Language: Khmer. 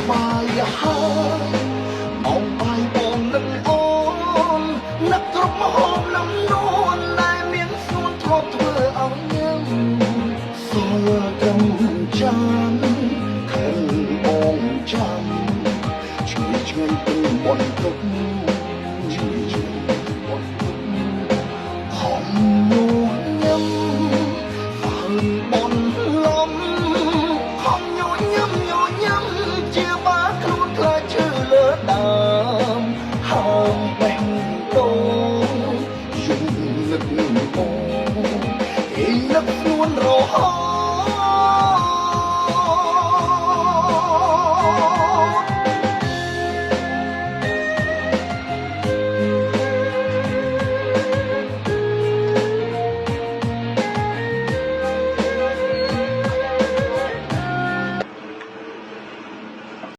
បាយហើយមកបាយបងនឹងអូននឹកគ្រប់មហូបលំនួនដែលមានសួនធ្លាប់ធ្វើឲ្យញ៉ាំសល់ត្រឹមចានខែបងចាំជួយឆ្ងាញ់ពេញបនទុកជួយឆ្ងាញ់ពេញបនទុកហំនោះញ៉ាំអើបនលំហំញញឹម